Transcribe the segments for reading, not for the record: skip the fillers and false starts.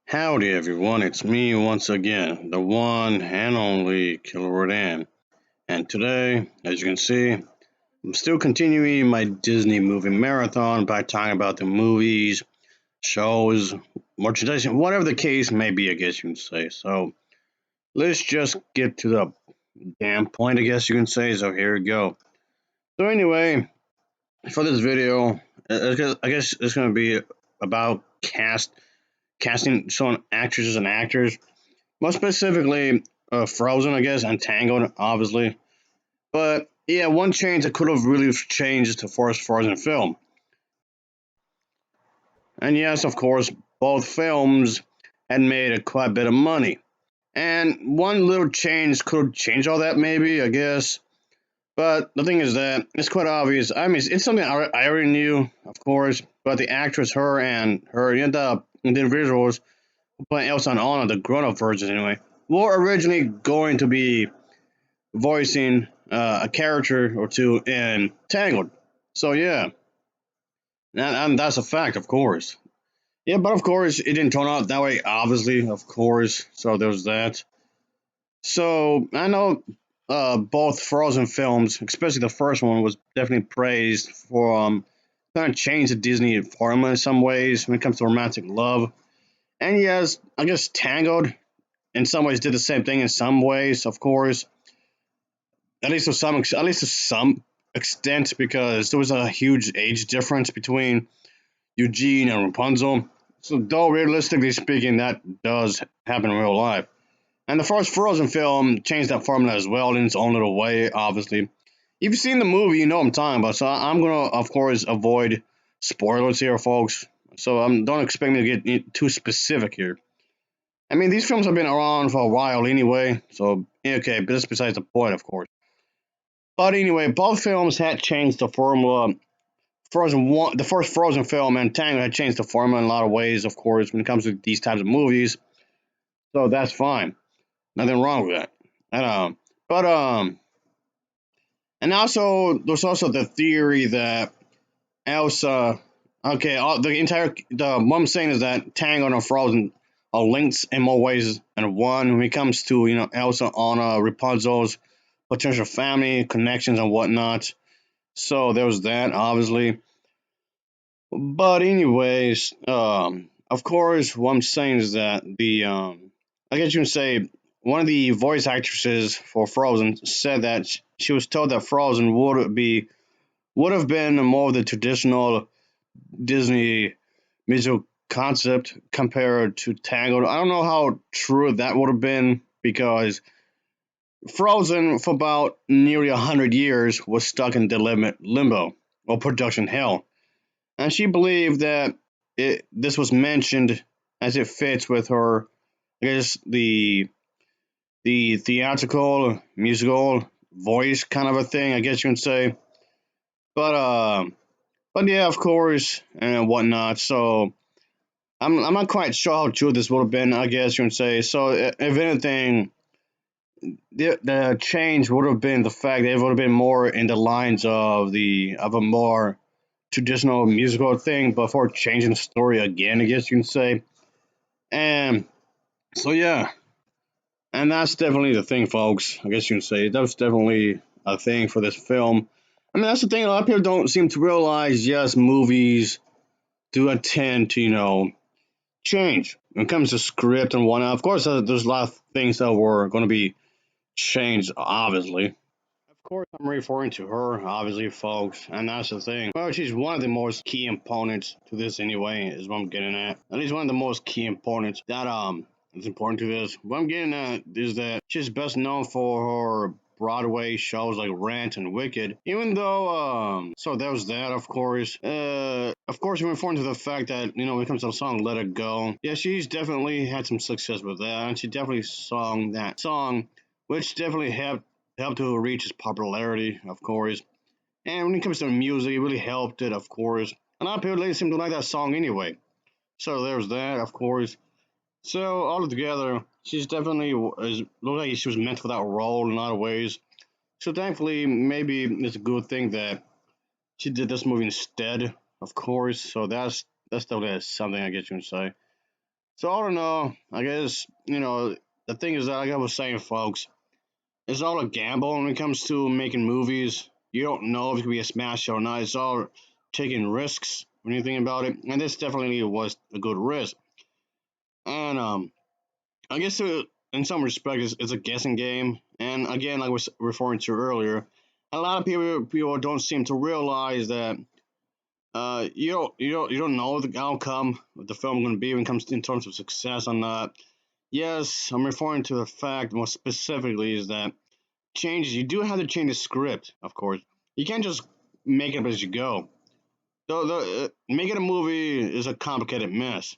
Howdy everyone, it's me once again, the one and only Killer Rodan. And today, as you can see, I'm still continuing my Disney movie marathon by talking about the movies, shows, merchandise, whatever the case may be, I guess you can say. So let's just get to the damn point, I guess you can say. So here we go. So anyway, for this video, I guess it's going to be about casting some actresses and actors. More specifically, Frozen, I guess, and Tangled, obviously. But yeah, one change that could have really changed the first Frozen film. And yes, of course, both films had made a quite bit of money. And one little change could change all that, maybe, I guess. But the thing is that it's quite obvious. I mean, it's something I already knew, of course. But the actress, her and her, the individuals who play Elsa and Anna, the grown-up versions anyway, were originally going to be voicing a character or two in Tangled. So yeah, and that's a fact, of course. Yeah, but of course it didn't turn out that way. Obviously, of course. So there's that. So I know both Frozen films, especially the first one, was definitely praised for kind of change the Disney formula in some ways when it comes to romantic love. And yes, I guess Tangled in some ways did the same thing in some ways, of course. At least to some extent, because there was a huge age difference between Eugene and Rapunzel. So, though realistically speaking, that does happen in real life. And the first Frozen film changed that formula as well in its own little way, obviously. If you've seen the movie, you know what I'm talking about. So I'm gonna, of course, avoid spoilers here, folks. So don't expect me to get too specific here. I mean, these films have been around for a while anyway. So okay, but that's besides the point, of course. But anyway, both films had changed the formula. Frozen one, the first Frozen film, and Tango had changed the formula in a lot of ways, of course, when it comes to these types of movies. So that's fine, nothing wrong with that. And but and also there's also the theory that Elsa, okay, what I'm saying is that Tango and Frozen are linked in more ways than one when it comes to Elsa, Anna, Rapunzel's potential family connections and whatnot. So there was that, obviously. But anyways, of course, what I'm saying is that I guess you can say one of the voice actresses for Frozen said that she was told that Frozen would have been more of the traditional Disney musical concept compared to Tangled. I don't know how true that would have been because Frozen for about nearly 100 years was stuck in limbo or production hell, and she believed that this was mentioned as it fits with her, I guess, the theatrical, musical voice kind of a thing, I guess you can say. But yeah, of course, and whatnot. So I'm not quite sure how true this would have been, I guess you can say. So if anything, the change would have been the fact that it would have been more in the lines of a more traditional musical thing before changing the story again, I guess you can say. And so yeah, and that's definitely the thing, folks. I guess you can say that was definitely a thing for this film. I mean, that's the thing. A lot of people don't seem to realize. Yes, movies do tend to change when it comes to script and whatnot. Of course, there's a lot of things that were going to be changed, obviously. Of course, I'm referring to her, obviously, folks, and that's the thing. Well, she's one of the most key components to this, anyway, is what I'm getting at. At least one of the most key components that is important to this. What I'm getting at is that she's best known for her Broadway shows like Rent and Wicked. Even though, so there was that, of course. Of course, we're referring to the fact that when it comes to the song "Let It Go," yeah, she's definitely had some success with that, and she definitely sung that song, which definitely helped to reach its popularity, of course. And when it comes to music, it really helped it, of course. A lot of people really seem to like that song anyway. So there's that, of course. So altogether, she's definitely looked like she was meant for that role in a lot of ways. So thankfully, maybe it's a good thing that she did this movie instead, of course. So that's definitely something I guess you can say. So I don't know. I guess the thing is that like I was saying, folks, it's all a gamble when it comes to making movies. You don't know if it could be a smash or not. It's all taking risks when you think about it, and this definitely was a good risk. And I guess in some respect, it's a guessing game. And again, like I was referring to earlier, a lot of people don't seem to realize that you don't know the outcome of the film going to be when it comes in terms of success or not. Yes, I'm referring to the fact more specifically is that changes you do have to change the script, of course. You can't just make it up as you go. Making a movie is a complicated mess,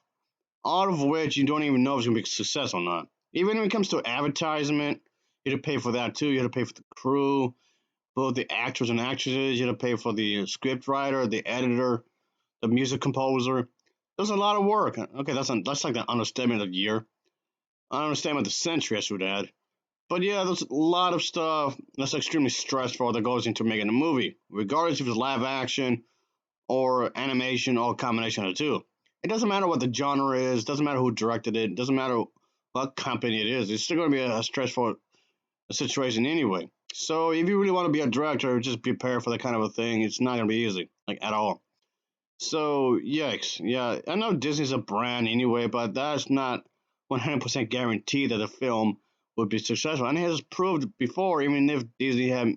all of which you don't even know if it's gonna be a success or not. Even when it comes to advertisement, you have to pay for that too. You have to pay for the crew, both the actors and actresses. You have to pay for the script writer, the editor, the music composer. There's a lot of work. Okay, that's like the understatement of the year. I understand the century, I should add. But yeah, there's a lot of stuff that's extremely stressful that goes into making a movie, regardless if it's live action or animation or a combination of the two. It doesn't matter what the genre is, doesn't matter who directed it, doesn't matter what company it is. It's still going to be a stressful situation anyway. So if you really want to be a director, just prepare for that kind of a thing. It's not going to be easy, like at all. So yikes, yeah. I know Disney's a brand anyway, but that's not 100% guaranteed that the film would be successful. And it has proved before, even if Disney had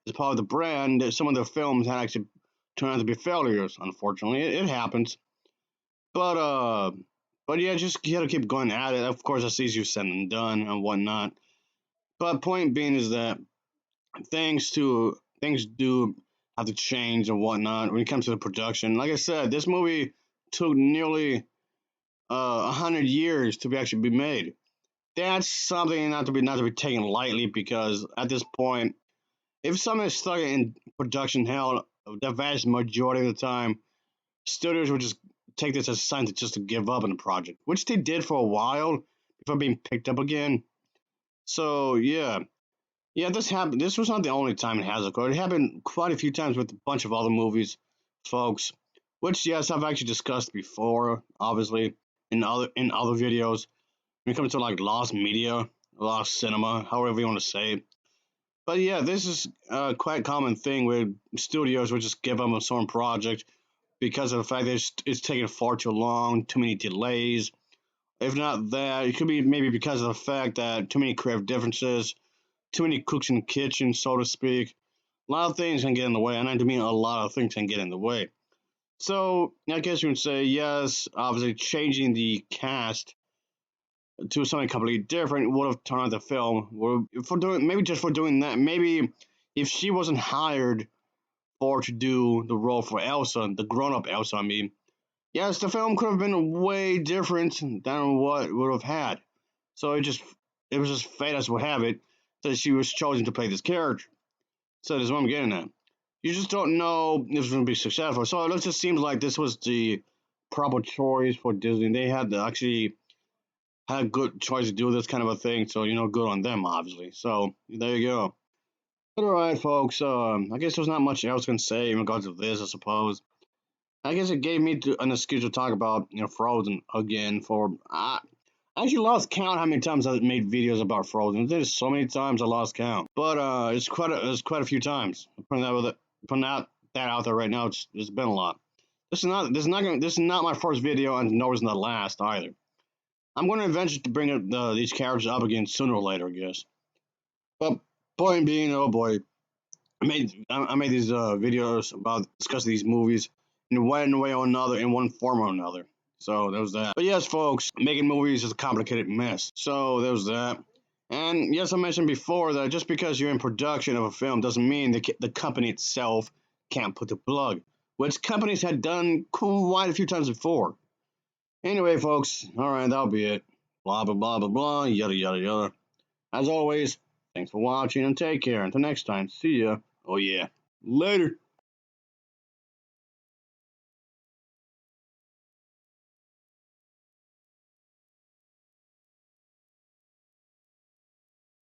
as part of the brand, that some of the films had actually turned out to be failures. Unfortunately, it happens. But uh, but yeah, just you got to keep going at it. Of course, that's easier said than done and whatnot. But point being is that things do have to change and whatnot when it comes to the production. Like I said, this movie took nearly 100 years to be actually be made. That's something not to be taken lightly because at this point, if something is stuck in production hell, the vast majority of the time, studios would just take this as a sign to just to give up on the project, which they did for a while before being picked up again. So yeah, yeah, this happened. This was not the only time it has occurred. It happened quite a few times with a bunch of other movies, folks. Which yes, I've actually discussed before, obviously in other videos. When it comes to like lost media, lost cinema, however you want to say it. But yeah, this is a quite common thing where studios would just give up a certain project because of the fact that it's taking far too long, too many delays. If not that, it could be maybe because of the fact that too many creative differences, too many cooks in the kitchen, so to speak. A lot of things can get in the way, and I mean a lot of things can get in the way. So I guess you would say yes. Obviously, changing the cast to something completely different would have turned out the film. For doing maybe just for doing that, maybe if she wasn't hired for to do the role for Elsa, the grown-up Elsa, I mean, yes, the film could have been way different than what it would have had. So it was just fate as would have it that she was chosen to play this character. So that's what I'm getting at. You just don't know if it's going to be successful. So it just seems like this was the proper choice for Disney. They had to actually had a good choice to do this kind of a thing. So good on them, obviously. So there you go. But all right, folks. I guess there's not much else I can say in regards to this. I suppose. I guess it gave me an excuse to talk about Frozen again. I actually lost count how many times I made videos about Frozen. There's so many times I lost count, but it's quite a few times. Putting that out there right now. It's been a lot. This is not my first video, and nor is the last either. I'm going to eventually bring these characters up again sooner or later, I guess. But point being, oh boy, I made these videos about discussing these movies in one way or another, in one form or another. So there was that. But yes, folks, making movies is a complicated mess. So there was that. And yes, I mentioned before that just because you're in production of a film doesn't mean the company itself can't put the plug, which companies had done quite a few times before. Anyway, folks, all right, that'll be it. Blah, blah, blah, blah, blah, yada, yada, yada. As always, thanks for watching and take care. Until next time, see ya. Oh, yeah. Later.